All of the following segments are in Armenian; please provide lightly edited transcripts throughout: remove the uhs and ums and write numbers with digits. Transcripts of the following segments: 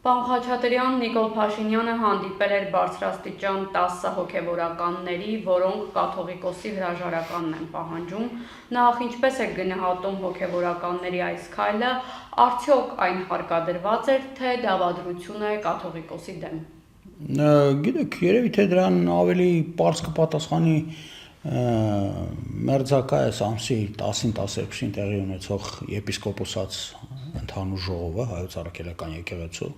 Պարոն Խաչատրյան, Նիկոլ Փաշինյանը հանդիպել էր բարձրաստիճան 10 հոգևորականների, որոնք կաթողիկոսի հրաժարականն են պահանջում։ Նախ ինչպես է գնահատում հոգևորականների այս քայլը, արդյոք այն հարկադրված էր, թե դավադրություն է կաթողիկոսի դեմ։ Գիտեք, երևի թե դրան ավելի պարզ կպատասխանի մերձակայ ամսի 10-ին 12-ին տեղի ունեցող եպիսկոպոսաց ընդհանուր ժողովը հայոց առաքելական եկեղեցու,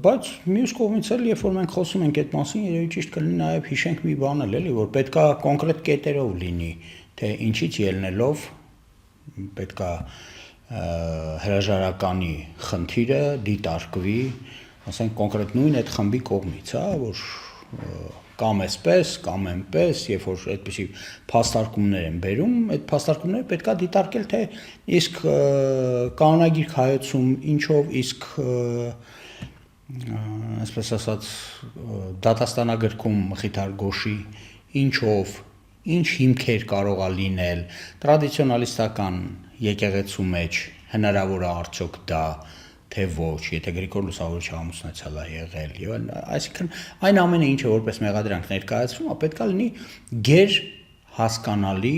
բայց մյուս կողմից էլ երբ որ մենք խոսում ենք այդ մասին, երևի ճիշտ կլինի նաև հիշենք մի բան էլի, որ պետքա կոնկրետ կետերով լինի, թե ինչից ելնելով պետքա հրաժարականի խնդիրը դիտարկվի, ասենք կոնկրետ նույն այդ խմբի կողմից, որ կամ այսպես, կամ այնպես, երբ որ այդպիսի փաստարկումներ են բերում, այդ փաստարկումները պետքա դիտարկել, թե իսկ կանոնագիր հայոցում ինչով, իսկ այսպես ասած դատաստանագրքում Մխիթար Գոշի ինչով, ինչ հիմքեր կարող է լինել տրադիցիոնալիստական եկեղեցու մեջ հնարավոր է արդյոք դա թե ոչ, եթե Գրիգոր Լուսավորիչը ամուսնացել է եղել, եւ այսինքն այն ամենը ինչը որպես մեղադրանք ներկայացվում է, պետք է լինի գեր հասկանալի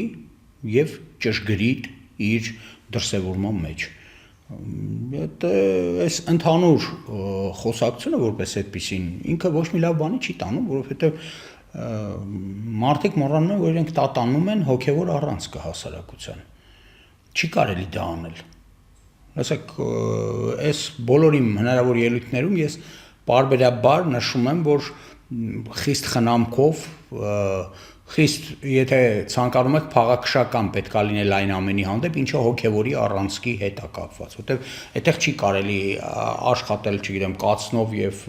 եւ ճշգրիտ իր դրսեւորման մեջ։ Այս ընդհանուր խոսակցությունը որպես այդպեսին ինքը ոչ մի լավ բանի չի տանում, որովհետեւ մարդիկ մոռանում են, որ իրենք տատանում են հոգեվոր առանցքը հասարակության։ Չի կարելի դա անել։ Ասեք, այս բոլոր իմ հնարավոր ելույթներում ես բարբերաբար նշում եմ, որ խիստ խնամքով, խիստ, եթե ցանկանում եք փաղաքշական պետք է լինել այն ամենի հանդեպ, ինչը հոգևորի առանցքի հետ է կապված, որտեղ այդտեղ չի կարելի աշխատել, չգիտեմ, կացնով եւ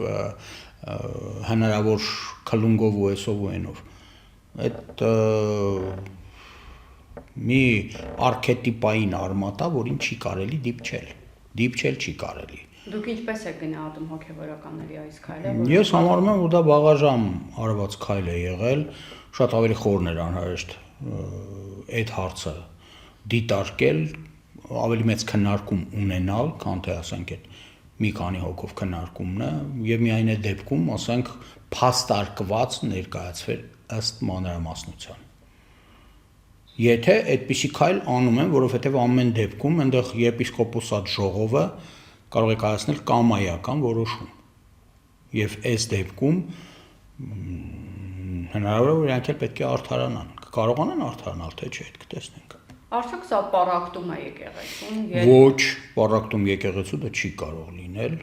հնարավոր քլունգով ու էսով ու այնով։ Այդ մի արքետիպային արմատա, որին չի կարելի դիպչել չի կարելի։ Դուք ինչպես եք գնահատում հոգևորականների այս քայլը? Ես համարում եմ, որ դա բաղաժամ արված քայլ է եղել, շատ ավելի խորն էր անհրաժեշտ այդ հարցը դիտարկել, ավելի մեծ քննարկում ունենալ, քան թե ասենք այդ մի քանի հոգով քննարկումն է, եւ միայն այդ դեպքում, ասենք, փաստարկված ներկայացվեր ըստ մանրամասնության։ Եթե այդպիսի քայլ անում են, որովհետև ամեն դեպքում այնտեղ եպիսկոպոսատ ժողովը կարող է կայացնել կամայական որոշում։ Եվ այս դեպքում հնարավոր է որ իրանք էլ պետք է արդարանան։ Կարողանան արդարանալ, թե չէ, այդ կտեսնենք։ Արդյոք սա պառակտում է եկեղեցուն։ Ոչ, պառակտում եկեղեցու դա չի կարող լինել,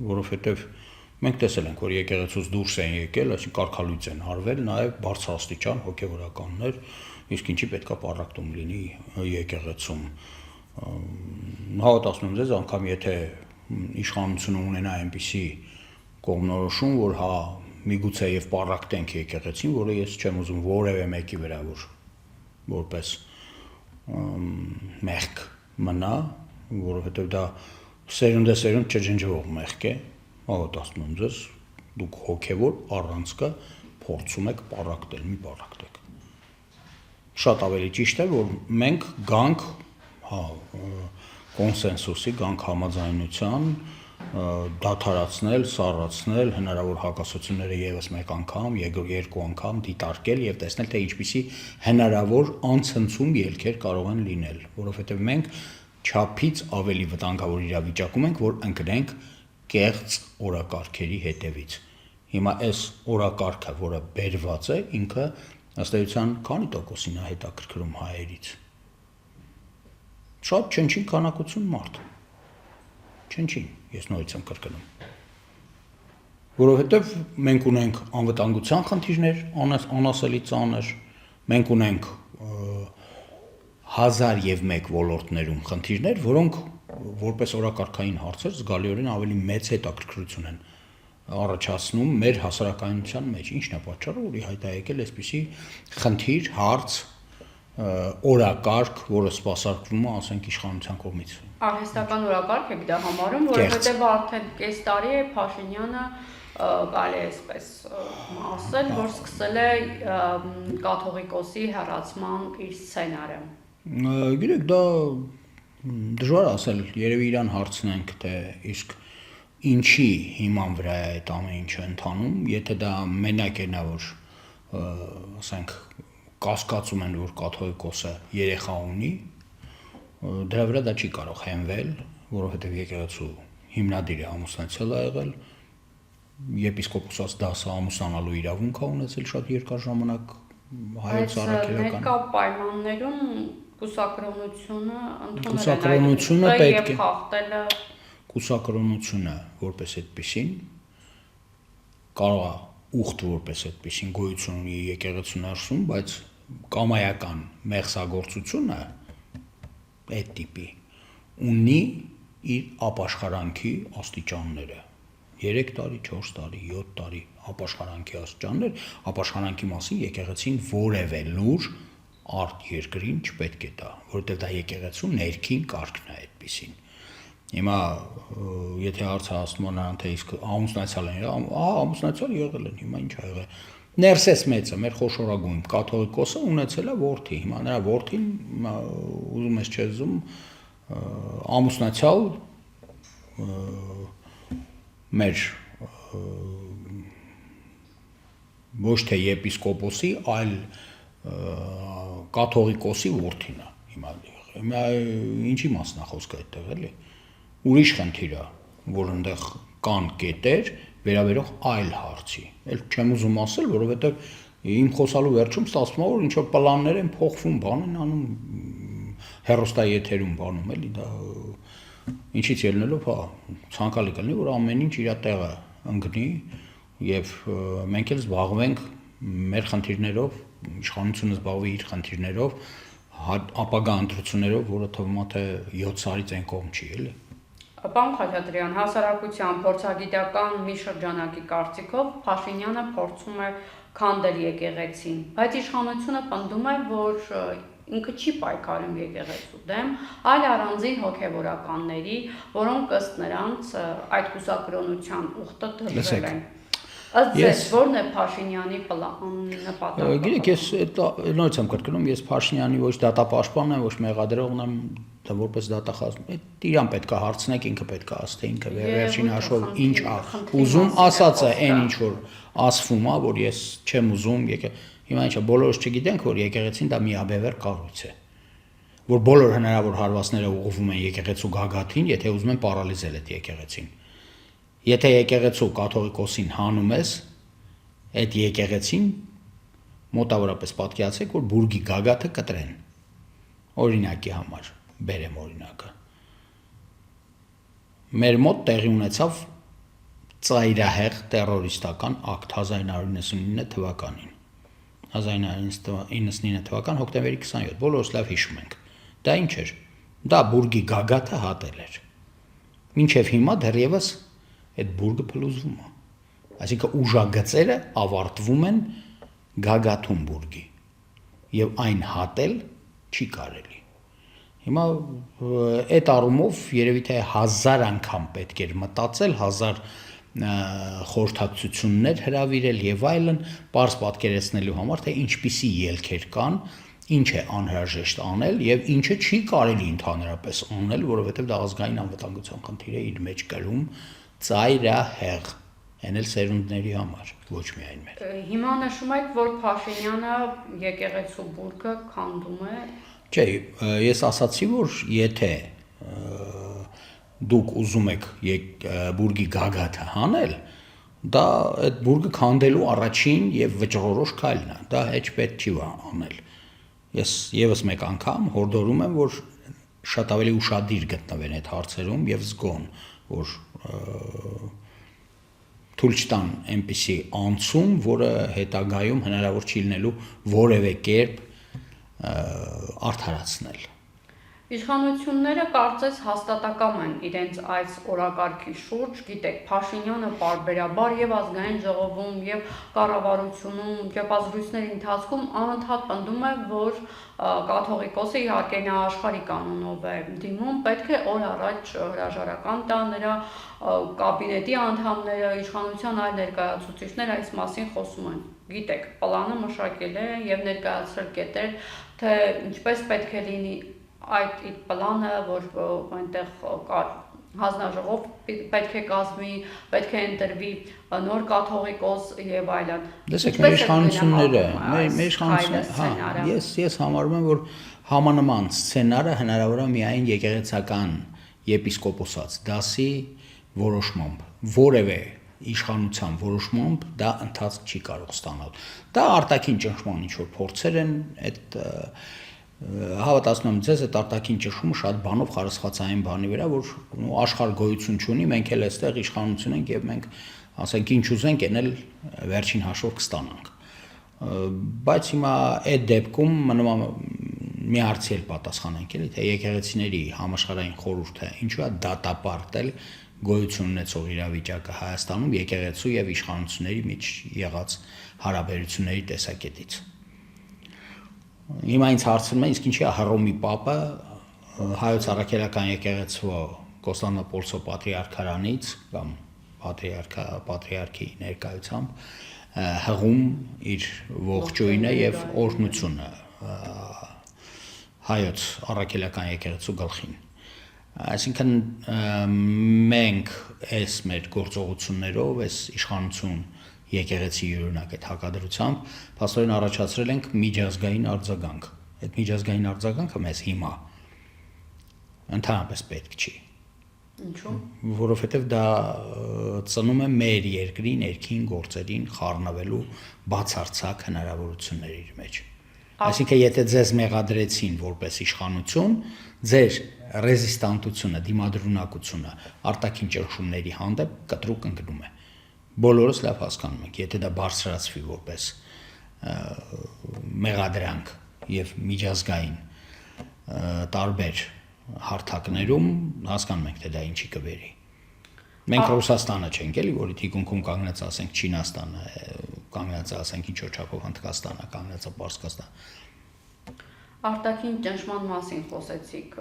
որովհետև մենք տեսել ենք, որ եկեղեցուց դուրս են եկել, այսինքն կարգալույծ են արվել, նաև բարձրաստիճան հոգևորականներ, իսկ ինչի պետքա պառակտում լինի եկեղեցում։ Հավատացնում եմ ձեզ, անգամ եթե իշխանությունը ունենա այնպիսի կողմնորոշում, որ հա միգուցե եւ պառակտենք եկեղեցին, որը ես չեմ ուզում որևէ մեկի վրա որպես մեղք մնա, որովհետև դա սերունդ չջնջվող մեղք է, հավատացնում եմ ձեզ, դուք հոգևոր առանցքը փորձում եք պառակտել, մի պառակտեք։ Շատ ավելի ճիշտ է, որ մենք գանք կոնսենսուսի, գանք համաձայնության, դադարացնել, սառացնել, հնարավոր հակասությունները եւս մեկ անգամ, երկու անգամ դիտարկել եւ տեսնել, թե ինչպիսի հնարավոր անցնցում ելքեր կարող են լինել, որովհետեւ մենք չափից ավելի վտանգավոր իրավիճակում ենք, որ ընկնենք կեղծ օրակարգերի հետևից։ Հիմա այս օրակարգը, որը բերված է, ինքը ըստ էության քանի տոկոսին է հետաքրքրում հայերից։ Շատ չնչին քանակություն մարդ։ Չնչին, ես նորից եմ կրկնում։ Որովհետև մենք ունենք անվտանգության խնդիրներ, անասելի ծանր, մենք ունենք 1001 ոլորտներում խնդիրներ, որոնք որպես օրակարգային հարցեր զգալիորեն ավելի մեծ հետաքրքրություն են առաջացնում մեր հասարակայնության մեջ, ինչն է պատճառը, որ ի հայտ է եկել այսպիսի խնդիր, հարց, օրակարգ, որը սպասարկվում է, ասենք, իշխանության կողմից։ Արհեստական օրակարգ եք դա համարում, որովհետև արդեն կես տարի է Փաշինյանը կարելի է այսպես ասել, որ սկսել է կաթողիկոսի հեռացման իր սցենարը։ Գիտեք, դա դժվար ասել, երևի իրան հարցնենք, թե իսկ ինչի հիման վրա է այդ ամեն ինչը ընթանում, եթե դա մենակ է նա որ ասենք կասկածում են որ կաթողիկոսը երեխա ունի, դրա վրա դա չի կարող հենվել, որովհետև եկեղեցու հիմնադիրը ամուսնացել է եղել, եպիսկոպոսած դասը ամուսնանալու իրավունք է ունեցել շատ երկար ժամանակ հայոց առաքելական։ Ներկա պայմաններում կուսակրոնությունը Կուսակրոնությունը պետք է խախտելը կուսակրոնությունը որպես այդպեսին կարող է ուխտ որպես այդպեսին գոյություն ունի եկեղեցու ներսում, բայց կամայական մեղսագործությունը այդ տիպի ունի իր ապաշխարանքի աստիճանները 3 տարի, 4 տարի, 7 տարի ապաշխարանքի աստիճաններ, ապաշխարանքի մասին եկեղեցին որևէ լուր արտ երկրին չպետք է տա, որովհետև դա եկեղեցու ներքին կարգն է այդպեսին։ Հիմա եթե հարցը հասնում է նրան թե իսկ ամուսնացյալ են, ամուսնացյալ եղել են, հիմա ինչ ա եղել։ Ներսես մեծը, մեր խոշորագույն կաթողիկոսը ունեցել է որդի, հիմա նրա որդին ուզում ես չես ուզում ամուսնացյալ մեր ոչ թե եպիսկոպոսի, այլ կաթողիկոսի որդին է հիմա ինչի մասն է խոսքը այդտեղ էլի ուրիշ խնդիր է որ այնտեղ կան կետեր վերաբերող այլ հարցի էլ չեմ ուզում ասել որովհետև իմ խոսալու վերջում ստացվում է որ ինչ որ պլաններ են փոխվում բան են անում հեռուստաեթերում բանում էլի դա ինչից ելնելով հա ցանկալի կլինի որ ամեն ինչ իր տեղը ընկնի եւ մենք էլ զբաղվենք մեր խնդիրներով իշխանությունը զբաղվի իր խնդիրներով ապագա ընտրություններով որը թվում է թե 7 սարից այն կողմ չի էլի Պարոն Խաչատրյան, հասարակության փորձագիտական մի շրջանակի կարծիքով Փաշինյանը փորձում է քանդել եկեղեցին, բայց իշխանությունը պնդում է, որ ինքը չի պայքարում եկեղեցու դեմ, այլ առանձին հոգևորականների, որոնք ըստ նրանց այդ կուսակրոնության ուխտը դրվել են։ Ըստ ձեզ ո՞րն է Փաշինյանի նպատակը։ Գիտեք, ես նորից եմ կրկնում, ես Փաշինյանի ոչ դատապաշտպանն եմ, ոչ մեղադրողն եմ, դա որպես դատախազում։ Իրան պետք է հարցնեք, ինքը պետք է ասի, ինքը վերջին հաշվով ինչ է ուզում, ասած է այն ինչ որ ասվում է, որ ես չեմ ուզում, հիմա ինչա բոլորս չգիտենք, որ եկեղեցին դա միաբևեռ կառույց է։ Որ բոլոր հնարավոր հարվածները ուղղվում են եկեղեցու գագաթին, եթե ուզում են պարալիզել այդ եկեղեցին։ Եթե եկեղեցու կաթողիկոսին հանում ես, այդ եկեղեցին մոտավորապես պատկերացրեք, որ բուրգի գագաթը կտրեն։ Օրինակի համար, բերեմ օրինակը։ Մեր մոտ տեղի ունեցավ ծայրահեղ տերորիստական ակտ 1999 թվականին։ 1999 թվական հոկտեմբերի 27, բոլորս լավ հիշում ենք։ Դա ինչ էր։ Դա բուրգի գագաթը հատել էր։ Մինչև հիմա դեռևս այդ բուրգը փլուզվում է։ Այսինքն ուժագծերը ավարտվում են գագաթում բուրգի եւ այն հատել չի կարելի։ Հիմա այդ առումով երևի թե 1000 անգամ պետք էր մտածել, 1000 խորհրդակցություններ հրավիրել եւ այլն, པարզ պատկերացնելու համար թե ինչպիսի ելքեր կան, ինչ է անհրաժեշտ անել եւ ինչը չի կարելի ընդհանրապես անել, որովհետեւ դա ազգային անվտանգության խնդիր է իր մեջ կրում ծայրահեղ Էն էլ սերունդների համար, ոչ միայն մեր։ Հիմա նշում եք, որ Փաշինյանը եկեղեցու բուրգը քանդում է։ Չէ, ես ասացի, որ եթե դուք ուզում եք բուրգի գագաթը հանել, դա այդ բուրգը քանդելու առաջին եւ վճռորոշ քայլն է։ Դա հեչ պետք չի անել։ Ես եւս մեկ անգամ հորդորում եմ, որ շատ ավելի ուշադիր գտնվեն այդ հարցերում եւ զգոն, որ թույլ չտան այնպիսի անցում, որը հետագայում հնարավոր չի լինելու որևէ կերպ արդարացնել։ Իշխանությունները կարծես հաստատակամ են իրենց այս օրակարգի շուրջ, գիտեք, Փաշինյանը պարբերաբար եւ ազգային ժողովում եւ կառավարությունում եւ ազգույցների ընթացքում անընդհատ պնդում է, որ կաթողիկոսը իհարկե նա աշխարհի կանոնով է դիմում, պետք է օր առաջ հրաժարական տա նրա կաբինետի անդամները, իշխանության այլ ներկայացուցիչներ այս մասին խոսում են։ Գիտեք, պլանը մշակել է եւ ներկայացրել կետեր, թե ինչպես պետք է լինի այդ պլանը, որ այնտեղ կար հանձնաժողով պետք է կազմի, պետք է ընտրվի նոր կաթողիկոս եւ այլն։ Դեսեք, մեր իշխանությունները, մեր իշխանությունները, ես համարում եմ, որ համանման սցենարը հնարավոր է միայն եկեղեցական եպիսկոպոսած դասի որոշմամբ, որևէ իշխանության որոշմամբ դա ընթացք չի կարող ստանալ։ Դա արտաքին ճնշման ինչ որ փորձեր են, այդ հավատացնում եմ ձեզ, այդ արտաքին ճնշումը շատ բանով խարսխացային բանի վրա, որ աշխարհ գոյություն չունի, մենք էլ այստեղ իշխանություն ենք եւ մենք ասենք ինչ ուզենք, այն էլ վերջին հաշվով կստանանք։ Բայց հիմա այդ դեպքում մնում է մի հարցի էլ պատասխանենք, էլի, թե եկեղեցիների համաշխարհային խորհուրդը ինչու է դատապարտել գոյություն ունեցող իրավիճակը Հայաստանում եկեղեցու եւ իշխանությունների մեջ եղած հարաբերությունների տեսակետից։ Հիմա ինձ հարցնում են, իսկ ինչի է Հռոմի Պապը հայոց առաքելական եկեղեցու Կոստանդնուպոլսո պատրիարքարանից կամ պատրիարքի ներկայությամբ հղում իր ողջույնը եւ օրհնությունը հայոց առաքելական եկեղեցու գլխին։ Այսինքն մենք այս մեր գործողություններով, այս իշխանություն եկեղեցի յուրօրինակ այդ հակադրությամբ փաստորեն առաջացրել ենք միջազգային արձագանք։ Այդ միջազգային արձագանքը մեզ հիմա ընդհանրապես պետք չի։ Ինչու՞։ Որովհետև դա ծնում է մեր երկրի ներքին գործերին խառնվելու բացարձակ հնարավորություններ իր մեջ։ Այսինքն եթե ձեզ մեղադրեցին որպես իշխանություն, ձեր ռեզիստանտությունը, դիմադրունակությունը արտաքին ճնշումների հանդեպ կտրուկ ընկնում է։ Բոլորս լավ հասկանում ենք, եթե դա բարձրացվի որպես մեղադրանք եւ միջազգային տարբեր հարթակներում, հասկանում ենք, թե դա ինչի կվերի։ Մենք Ռուսաստանը չենք, էլի, որի թիկունքում կանգնած ասենք Չինաստանը, կանգնած ասենք ինչ որ չափով Հնդկաստանը, կանգնած Պարսկաստանը։ Արտաքին ճնշման մասին խոսեցիք,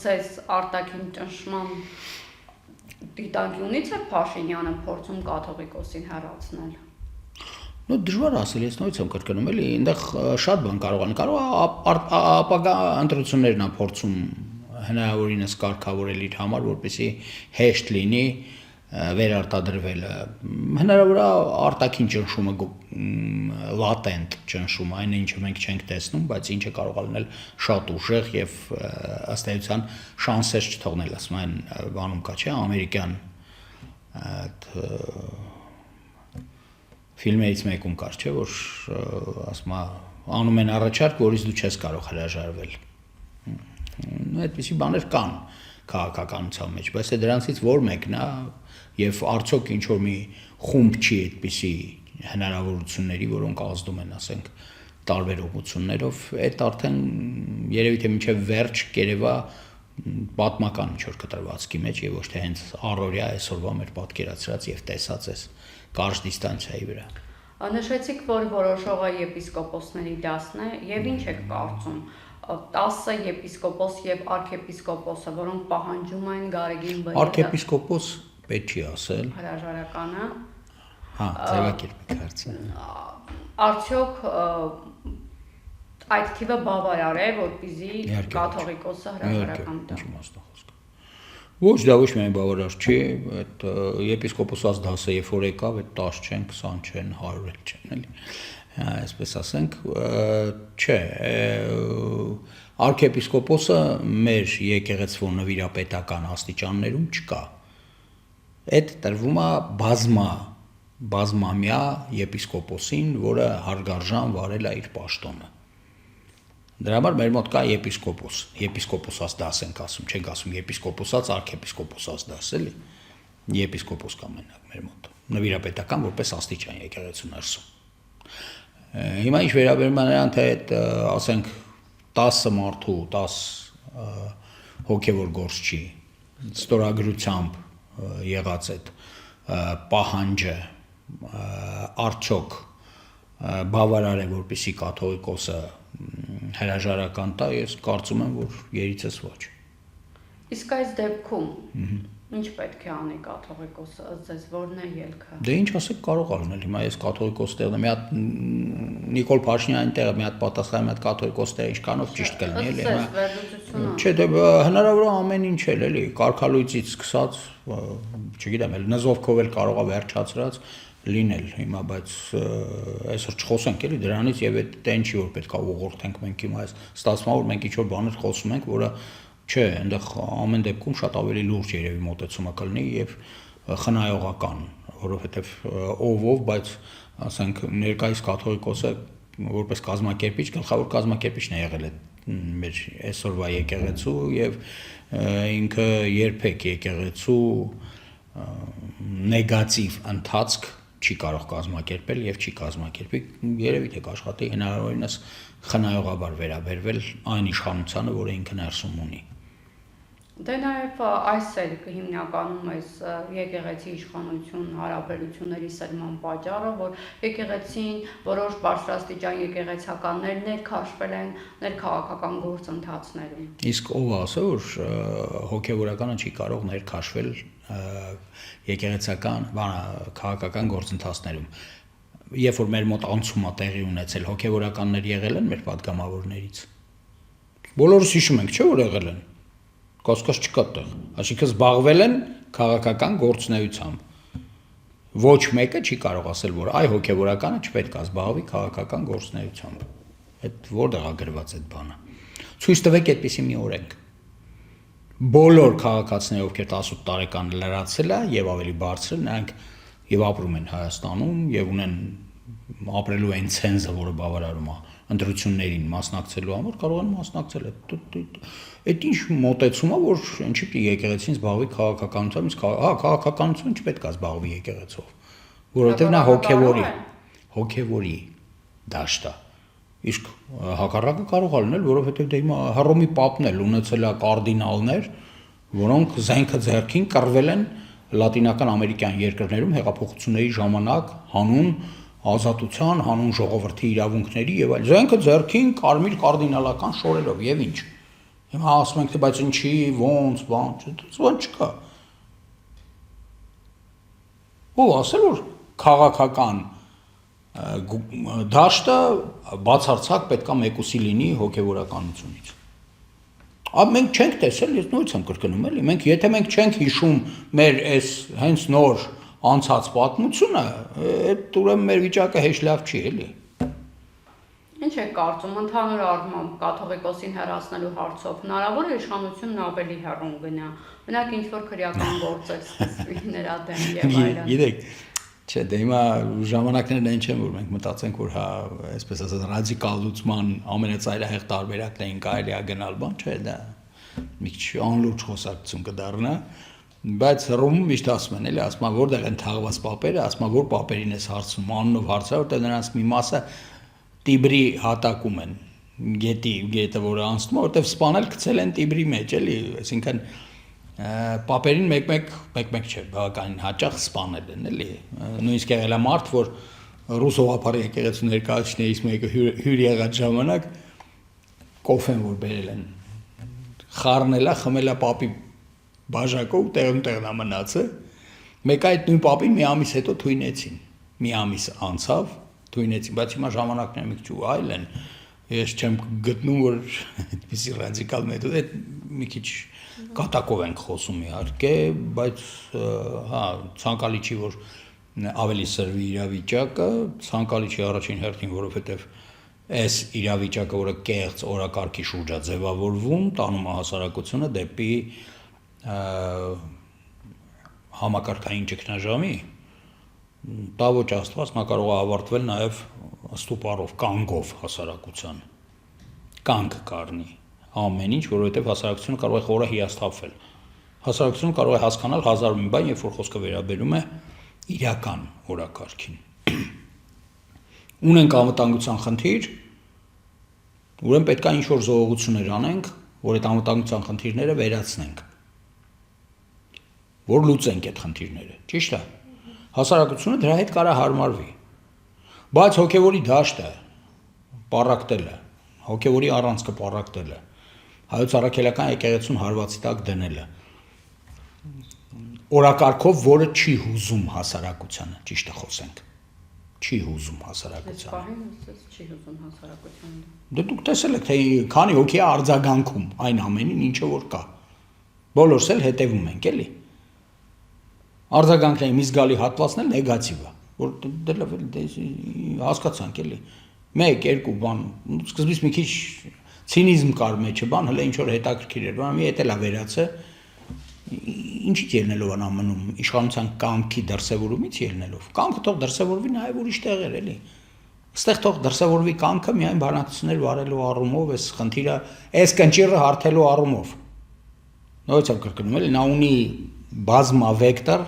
ձեզ արտաքին ճնշման դիտանկյունից է Փաշինյանը փորձում կաթողիկոսին հեռացնել։ Նո դժվար ասել, ես նույնիսկ եմ կրկնում, էլի, այնտեղ շատ բան կարող ապագա ընտրություններն է փորձում հնարավորինս կարգավորել իր համար, որպեսզի հեշտ լինի վերարտադրվելը։ Հնարավոր է արտաքին ճնշումը լատենտ ճնշումը, այն ինչը մենք չենք տեսնում, բայց ինչը կարող է լինել շատ ուժեղ եւ ըստ էության շանսեր չթողնել, ասում են բանում կա, չէ, ամերիկյան ֆիլմերից մեկում կար, չէ, որ ասում է անում են առաջարկ, որից դու չես կարող հրաժարվել։ Այդպիսի բաներ կան քաղաքականության մեջ, բայց դրանցից որ մեկն է եւ արդյոք ինչ որ մի խումբ չի այդպիսի հնարավորությունների, որոնք ազդում են, ասենք, տարբեր ուղղություններով, այդ արդեն երևի թե մինչեւ վերջ կերևա պատմական ինչ որ կտրվածքի մեջ եւ ոչ թե հենց առօրյա այսօրվա մեր պատկերացրած եւ տեսած էս կարճ դիստանցիայի վրա։ Նշեցիք, որ որոշողը եպիսկոպոսների դասն է եւ ինչ եք կարծում 10 եպիսկոպոս եւ արքեպիսկոպոսը, որոնք պահանջում են Գարեգին Բրիդը։ Արքեպիսկոպոս պետք չի ասել։ Հրաժարականը։ Հա, ձևակերպի հարցը։ Արդյոք այդ թիվը բավարար է, որպեսզի կաթողիկոսը հրաժարական տա։ Ոչ, դա ոչ միայն բավարար չի, այդ եպիսկոպոսած դասը երբ որ եկավ, այդ 10 չեն, 20 չեն, 100 էլ չեն, էլի։ Այսպես ասենք, չէ, արքեպիսկոպոսը մեր եկեղեցու նվիրապետական աստիճաններում չկա։ Այդ տրվում է բազմամյա եպիսկոպոսին, որը հարգարժան վարել է իր պաշտոնը։ Դրա համար մեր մոտ կա եպիսկոպոս, եպիսկոպոսած դաս ենք ասում, չենք ասում եպիսկոպոսած, արքեպիսկոպոսած դաս, էլի։ Եպիսկոպոս կա մենակ մեր մոտ, նվիրապետական որպես աստիճան եկեղեցու ներսում։ Հիմա ինչ վերաբերում է նրան, թե այդ, ասենք, 10 մարդու, 10 հոգևոր գործչի ստորագրությամբ եղած այդ պահանջը արդյոք բավարար է, որպեսզի կաթողիկոսը հրաժարական տա, ես կարծում եմ, որ երիցս ոչ։ Իսկ այս դեպքում Ինչ պետք է անի կաթողիկոսը, ըստ որն է ելքը։ Դե ինչ ասեք կարող ալնել, հիմա ես կաթողիկոս տեղն եմ, մի հատ Նիկոլ Փաշինյանի տեղը, մի հատ պատասխան, մի հատ կաթողիկոս տեղը ինչքանով ճիշտ կլինի, էլի, հիմա։ Չէ, դե հնարավոր է ամեն ինչ էլ, էլի, կարգալույցից սկսած, չգիտեմ, էլ նզովքով էլ կարող է վերջացրած լինել հիմա, բայց այսօր չխոսենք էլի դրանից եւ այդ ինչի որ պետքա ուղղորդենք մենք հիմա այս ստացվում է որ մենք ինչ-որ բաներ խոսում ենք, որը չէ, այնտեղ ամեն դեպքում շատ ավելի լուրջ երևի մոտեցումը կլինի եւ խնայողական, որովհետեւ ով, բայց ասենք ներկայիս կաթողիկոսը որպես կազմակերպիչ, գլխավոր կազմակերպիչն է եղել մեր այսօրվա եկեղեցու եւ ինքը երբեք եկեղեցու նեգատիվ ընթացք չի կարող կազմակերպել եւ չի կազմակերպի երևի թե կաշխատի հնարավորինս խնայողաբար վերաբերվել այն իշխանությանը, որը ինքը ներսում ունի։ Դե նաև այս էլ հիմնականում այս եկեղեցի իշխանություն հարաբերությունների սերման պատճառը, որ եկեղեցին որոշ բարձրաստիճան եկեղեցականներ ներքաշվել են ներքաղաքական գործընթացներում։ Իսկ ով ասա որ հոգևորականը չի կարող ներքաշվել եկեղեցական քաղաքական գործընթացներում։ Երբ որ մեր մոտ անցում է տեղի ունեցել, հոգևորականներ եղել են մեր падգամավորներից։ Բոլորս հիշում ենք, չէ՞ որ եղել են։ Կասկած չկա տեղ, այսինքն զբաղվել են քաղաքական գործունեությամբ։ Ոչ մեկը չի կարող ասել, որ այ հոգևորականը չպետք է զբաղվի քաղաքական գործունեությամբ։ Այդ որտեղ է գրված այդ բանը։ Ցույց տվեք այդպիսի մի օրենք։ Բոլոր քաղաքացիները, ովքեր 18 տարեկան լրացել է եւ ավելի բարձր, նրանք եւ ապրում են Հայաստանում եւ ունեն ապրելու այն ցենզը, որը բավարարում է ընտրություններին մասնակցելու համար, կարող են մասնակցել։ Այդ ինչ մոտեցում է, որ ինչի՞ պիտի եկեղեցին զբաղվի քաղաքականությամբ, քաղաքականություն չպետք է զբաղվի եկեղեցով, որովհետև նա հոգևորի դաշտ է։ Իսկ հակառակը կարող է լինել, որովհետև դե հիմա Հռոմի պապն էլ ունեցել է կարդինալներ, որոնք զենքը ձեռքին կռվել են լատինական ամերիկյան երկրներում հեղափոխությունների ժամանակ հանուն ազատության, հանուն ժողովրդի իրավունքների եւ այլ։ Զենքը ձեռքին կարմիր կարդինալական շորերով եւ ինչ։ Հիմա ասում ենք թե բայց ինչի, ոնց, բան չկա։ Ո՞վ ասել որ քաղաքական դաշտը բացարձակ պետքա մեկուսի լինի հոգևորականությունից։ Մենք չենք տեսել, ես նույնց եմ կրկնում էլի, եթե մենք չենք հիշում մեր այս հենց նոր անցած պատմությունը, այդ ուրեմն մեր վիճակը հեշտ լավ չի էլի։ Ինչ եք կարծում, ընդհանուր առմամբ կաթողիկոսին հեռացնելու հարցով հնարավոր է իշխանությունն ավելի հեռուն գնա, մենակ ինչ-որ քրեական գործեր սկսվի նրա դեմ եւ այլն։ Գիտեք, չէ, դե հիմա ժամանակներն այն չեն, որ մենք մտածենք, որ հա, այսպես ասած, ռադիկալ լուծման ամենածայրահեղ տարբերակն կարելի է գնալ, բան չէ, դա մի քիչ անլուրջ խոսակցություն կդառնա, բայց Հռոմում միշտ ասում են, էլի, ասում են, որտեղ են թաղված պապերը, ասում են, որ պապերին ես հարցնում, անունով հարցրել, որտեղ նրանց մի մասը Տիբրի հատակում են, գետը, որը անցնում է, որտեղ սպանել գցել են Տիբրի մեջ, էլի, այսինքն պապերին մեկ-մեկ չէ, բավականին հաճախ սպանել են, էլի, նույնիսկ եղել է մարդ, որ ռուս հողափառ եկեղեցու ներկայացուցիչներից մեկը հյուր եղած ժամանակ կոֆեն որ բերել են, խառնել է, խմել է պապի բաժակով, տեղն է մնացը, մեկ այդ նույն պապին մի ամիս հետո թույնեցին, մի ամիս անցավ, թույնեցին, բայց հիմա ժամանակները մի քիչ այլ են, ես չեմ գտնում, որ այդպիսի ռադիկալ մեթոդ է, մի քիչ կատակով ենք խոսում իհարկե, բայց հա, ցանկալի չի, որ ավելի սրվի իրավիճակը, ցանկալի չի առաջին հերթին, որովհետև այս իրավիճակը, որը կեղծ օրակարգի շուրջ է ձևավորվում, տանում է հասարակությունը դեպի համակարգային ճգնաժամի, դա ոչ աստված, նա կարող է ավարտվել նաև ստուպարով, կանգով հասարակության, կանգ կառնի ամեն ինչ, որովհետև հասարակությունը կարող է խորը հիասթափվել, հասարակությունը կարող է հասկանալ հազար մի բան, երբ որ խոսքը վերաբերում է իրական օրակարգին, ունենք անվտանգության խնդիր, ուրեմն պետք է ինչ-որ զոհողություններ անենք, որ այդ անվտանգության խնդիրները վերացնենք, որ լուծենք այդ խնդիրները, ճիշտ է, հասարակությունը դրա հետ կարա հարմարվի, բայց հոգևորի դաշտը պառակտելը, հոգևորի առանցքը պառակտելը, հայոց առաքելական եկեղեցուն հարվածի տակ դնելը, օրակարգով, որը չի հուզում հասարակությանը, ճիշտը խոսենք։ Չի հուզում հասարակությանը։ Պահին ասես չի հուզում հասարակությանը։ Դե դուք տեսել եք, թե քանի հոգի է արձագանքում այն ամենին, ինչը որ կա։ Բոլորս էլ հետևում ենք, էլի։ Արձագանքների մի զգալի հատվածն էլ նեգատիվ է, որ դե հասկացանք, էլի։ 1-2 բան, սկզբից մի քիչ ցինիզմ կար մեջը, բան, հələ ինչ որ հետաքրքիր էր, բան մի հետ էլա վերացը։ Ինչի՞ց ելնելով են ամնում իշխանության կամքի դրսևորումից ելնելով։ Կամքը թող դրսևորվի նաև ուրիշ տեղեր, էլի։ Այստեղ թող դրսևորվի կամքը միայն բանակցություններ վարելու առումով, այս խնդիրը, այս կնճիռը հարթելու առումով։ Նույնիսկ կրկնում էլի, նա ունի բազմավեկտոր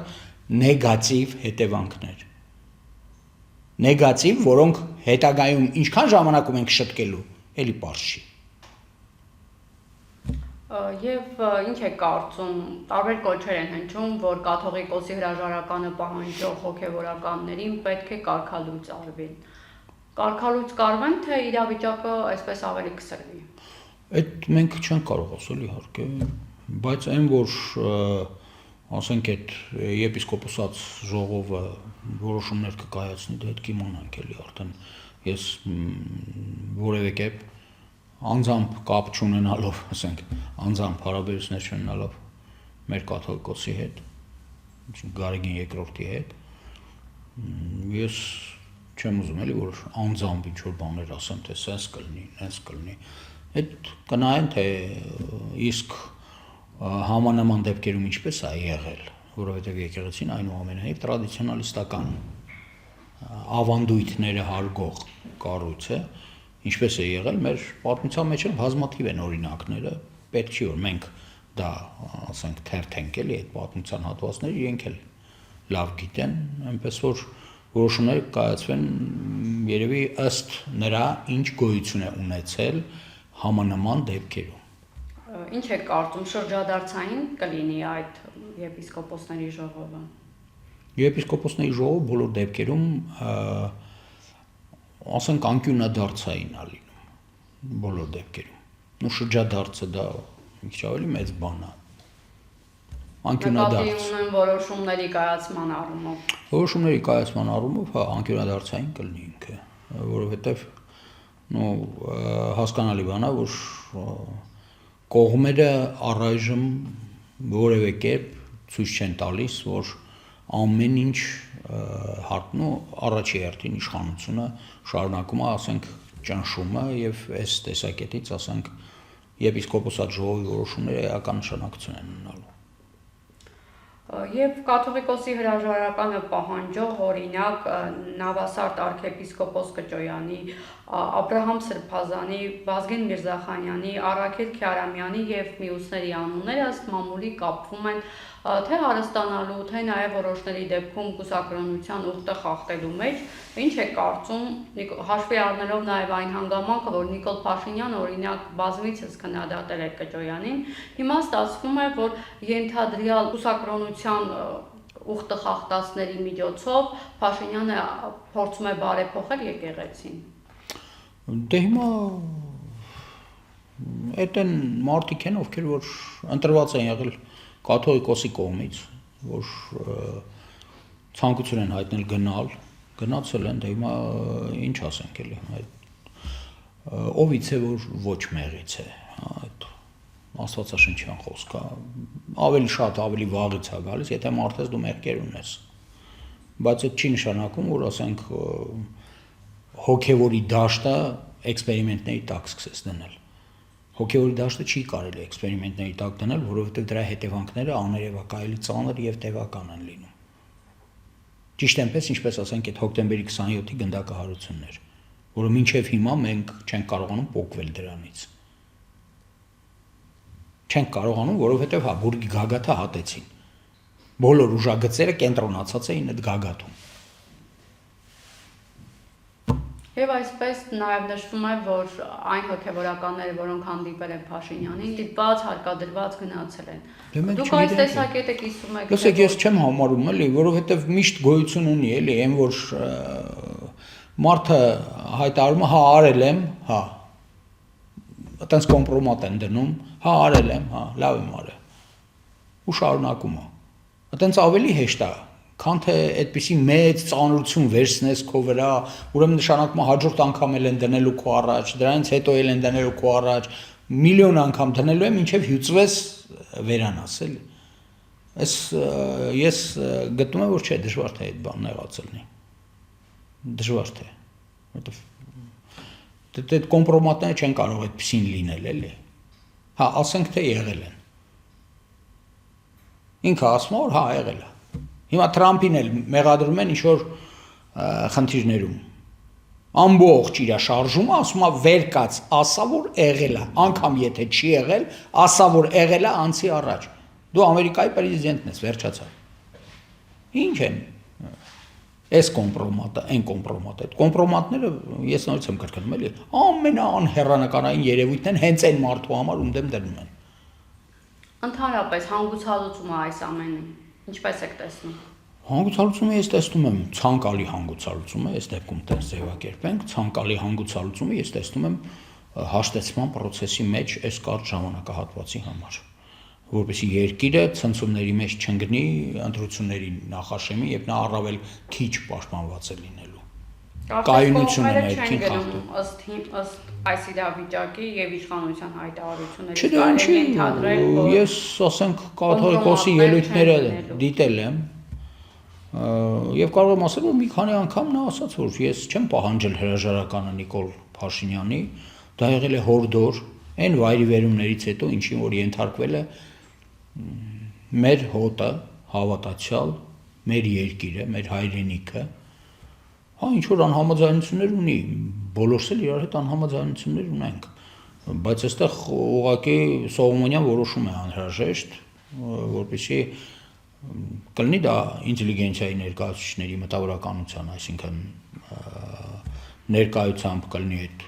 նեգատիվ հետևանքներ։ Նեգատիվ, որոնք հետագայում ինչքան ժամանակում ենք շտկելու, էլի պարզ չի։ Եվ ինչ է կարծում, տարբեր կոչեր են հնչում, որ կաթողիկոսի հրաժարականը պահանջող հոգևորականներին պետք է կարգալույծ արվին։ Կարգալույծ կարվեն, թե իրավիճակը այսպես ավելի կսրվի։ Այդ մենք չենք կարող ասել իհարկե, բայց այն որ ասենք այդ եպիսկոպոսած ժողովը որոշումներ կկայացնի, դա հետ կիմանանք էլի արդեն ես որևէ կերպ անձամբ կապ չունենալով, ասենք, անձամբ հարաբերություններ չունենալով մեր կաթողիկոսի հետ, Գարեգին երկրորդի հետ, ես չեմ ուզում էլի որ անձամբ ինչ որ բաներ ասեմ, թե սենց կլինի, նենց կլինի, այդ կնայեն թե իսկ համանման դեպքերում ինչպես է եղել, որովհետև եկեղեցին այնուամենայնիվ տրադիցիոնալիստական ավանդույթները հարգող կառույց է, ինչպես է եղել մեր պատմության մեջ էլ բազմաթիվ են օրինակները, պետք չի որ մենք դա ասենք թերթենք էլի այդ պատմության հատվածները, իրենք էլ լավ գիտեն, այնպես որ որոշումները կայացվեն երևի ըստ նրա ինչ գոյություն է ունեցել համանման դեպքերում։ Ինչ է կարծում, շրջադարձային կլինի այդ եպիսկոպոսների ժողովը։ Եպիսկոպոսների ժողովը բոլոր դեպքերում ասենք անկյունադարձային է լինում բոլոր դեպքերում։ Ու շրջադարձը դա մի քիչ ավելի մեծ բան է։ Անկյունադարձ։ Նկատի ունեն որոշումների կայացման առումով։ Որոշումների կայացման առումով, հա, անկյունադարձային կլինի ինքը, որովհետև հասկանալի բան է, որ կողմերը առայժմ որևէ կերպ ցույց չեն տալիս, որ ամեն ինչ հարտնու առաջի հերթին իշխանությունը շարունակում է, ասենք, ճնշումը եւ այս տեսակետից, ասենք, եպիսկոպոսատ ժողովի որոշումները էական նշանակություն են ունենալու։ Եվ կաթողիկոսի հրաժարականը պահանջող օրինակ Նավասարդ arczepiskopos Կճոյանի, Աբրահամ Սրբազանի, Վազգեն Միրզախանյանի, Առաքել Քյարամյանի եւ մյուսների անունները ըստ մամուլի կապվում են թե հարստանալու, թե նաև որոշների դեպքում կուսակրոնության ուխտը խախտելու մեջ, ինչ է կարծում, հաշվի առնելով նաև այն հանգամանքը, որ Նիկոլ Փաշինյանը օրինակ բազմիցս քննադատել էր Կճոյանին, հիմա ստացվում է, որ ենթադրյալ կուսակրոնության ուխտը խախտածների միջոցով Փաշինյանը փորձում է բարեփոխել եկեղեցին։ Դե հիմա այդ են մարդիկ են, ովքեր որ ընտրված են եղել կաթողիկոսի կողմից, որ ցանկություն են հայտնել գնացել են, դե հիմա ինչ ասենք էլի, ովից է որ ոչ մեղից է, այդ Աստվածաշնչյան խոսք է, ավելի շատ, ավելի վաղից է գալիս, եթե մարդես դու մեղքեր ունես, բայց այդ չի նշանակում, որ ասենք հոգևորի դաշտը էքսպերիմենտների տակ սկսես դնել։ Հոգևորի դաշտը չի կարելի էքսպերիմենտների տակ դնել, որովհետև դրա հետևանքները աներևակայելի ծանր եւ տևական են լինում։ Ճիշտ այնպես, ինչպես ասենք այդ հոկտեմբերի 27-ի գնդակահարություններ, որը մինչև հիմա մենք չենք կարողանում պոկվել դրանից։ Չենք կարողանում, որովհետև հա բուրգի գագաթը հատեցին։ Բոլոր ուժագծերը կենտրոնացած էին այդ գագաթում։ Եվ այսպես նաև նշվում է, որ այն հոգևորականները, որոնք հանդիպել են Փաշինյանին, դիպված, հարկադրված գնացել են։ Դուք այս տեսակետը կիսում եք։ Լսեք, ես չեմ համարում, էլի, որովհետև միշտ գոյություն ունի, էլի, այն որ մարդը հայտարարում է, հա, արել եմ, հա, այտենց կոմպրոմատ են դնում, հա, արել եմ, հա, լավ եմ արել։ Ու շարունակում է։ Այդտենց ավելի հեշտ է, քան թե այդպիսի մեծ ծանրություն վերցնես քո վրա, ուրեմն նշանակում է հաջորդ անգամ էլ են դնելու քո առաջ, դրանից հետո էլ են դնելու քո առաջ, միլիոն անգամ դնելու են, մինչև հյուծվես վերանաս, էլի։ Ես գտնում եմ, որ չէ, դժվար թե այդ բանն եղած լինի։ Դժվար թե։ Որտեվ այդ կոմպրոմատները չեն կարող այդպեսին լինել, էլի։ Հա, ասենք թե եղել են։ Ինքը ասում է, որ հա, եղել է։ Հիմա Թրամփին էլ մեղադրում են ինչ-որ խնդիրներում։ Ամբողջ իր շարժումը ասում է վեր կաց, ասա որ եղել է, անգամ եթե չի եղել, ասա որ եղել է անցի առաջ։ Դու Ամերիկայի պրեզիդենտն ես, վերջացավ։ Ինչ են։ Այս կոմպրոմատը, այն կոմպրոմատը, այդ կոմպրոմատները ես նորից եմ կրկնում էլի, ամենաանհեռանկարային երևույթն են հենց այն մարդու համար, ում դեմ դնում են։ Ընդհանրապես հանգուցալուծումը այս ամենին ինչպես եք տեսնում։ Հանգուցալուծումը ես տեսնում եմ ցանկալի հանգուցալուծումը, այս դեպքում տես ձևակերպենք, ցանկալի հանգուցալուծումը ես տեսնում եմ հաշտեցման process-ի մեջ այս կարճ ժամանակահատվածի համար, որպեսզի երկիրը ցնցումների մեջ չընկնի ընտրությունների նախաշեմի, երբ նա առավել քիչ պաշտպանված է լինելու։ Կայունությունը ներքին խախտում ըստ այս իրավիճակի եւ իշխանության հայտարարությունների կարելի է ընդհանրել, որ ես ասենք կաթողիկոսի ելույթները դիտել եմ եւ կարող եմ ասել, որ մի քանի անգամ նա ասաց, որ ես չեմ պահանջել հրաժարականը Նիկոլ Փաշինյանի, դա եղել է հորդոր, այն վայրիվերումներից հետո, ինչին որ ենթարկվել է մեր հոտը, հավատացյալ, մեր երկիրը, մեր հայրենիքը, հա ինչ որ անհամաձայնություններ ունի, բոլորս էլ իրար հետ անհամաձայնություններ ունենք, բայց այստեղ ուղղակի Սողոմոնյան որոշում է անհրաժեշտ, որպեսզի կլինի դա ինտելիգենցիայի ներկայացուցիչների մտավորականության, այսինքն ներկայությամբ կլինի այդ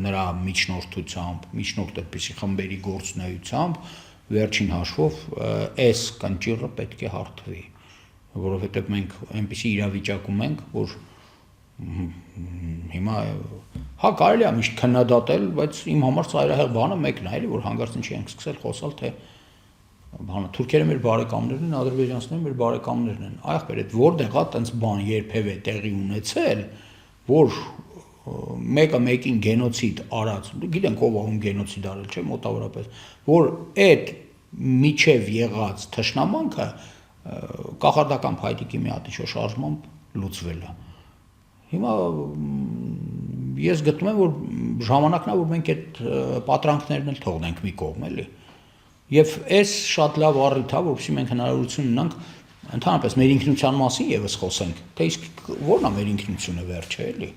նրա միջնորդությամբ, միջնորդ այդպիսի խմբերի գործունեությամբ, վերջին հաշվով այս կնճիռը պետք է հարթվի, որովհետև մենք այնպիսի իրավիճակում ենք, որ հիմա հա կարելի է միշտ քննադատել, բայց իմ համար ծայրահեղ բանը մեկն է, էլի որ հանկարծ ինչի ենք սկսել խոսալ, թե բանը թուրքերը մեր բարեկամներն են, ադրբեջանցիները մեր բարեկամներն են։ Այախբեր այդ որտեղ է տենց բան երբևէ տեղի ունեցել, որ մեկը մեկին գենոցիդ արած, գիտենք ով ում գենոցիդ արել, չէ, մոտավորապես, որ այդ միջև եղած թշնամանքը կախարդական փայտիկի մի հատ ինչ-որ շարժմամբ լուծվել է։ Հիմա ես գտնում եմ, որ ժամանակն է, որ մենք այդ պատրանքներն էլ թողնենք մի կողմ, էլի։ Եվ այս շատ լավ առիթ է, որովհետեւ մենք հնարավորություն ունենք ընդհանրապես մեր ինքնության մասին եւս խոսենք, թե իսկ ո՞րն է մեր ինքնությունը վերջը, էլի։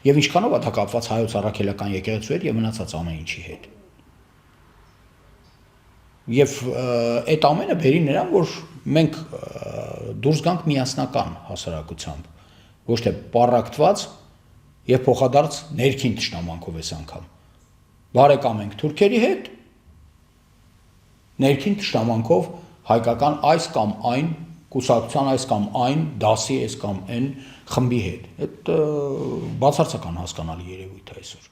Եվ ինչքանով է դա կապված հայոց առաքելական եկեղեցու հետ եւ մնացած ամեն ինչի հետ։ Եվ այդ ամենը բերի նրան, որ մենք դուրս գանք միասնական հասարակությամբ, ոչ թե պառակտված եւ փոխադարձ ներքին ճշտամանքով այս անգամ։ Բարեկամ ենք թուրքերի հետ, ներքին ճշտամանքով հայկական այս կամ այն կուսակցության այս կամ այն դասի այս կամ այն խմբի հետ։ Այդ բացարձական հասկանալի երևույթ է այսօր։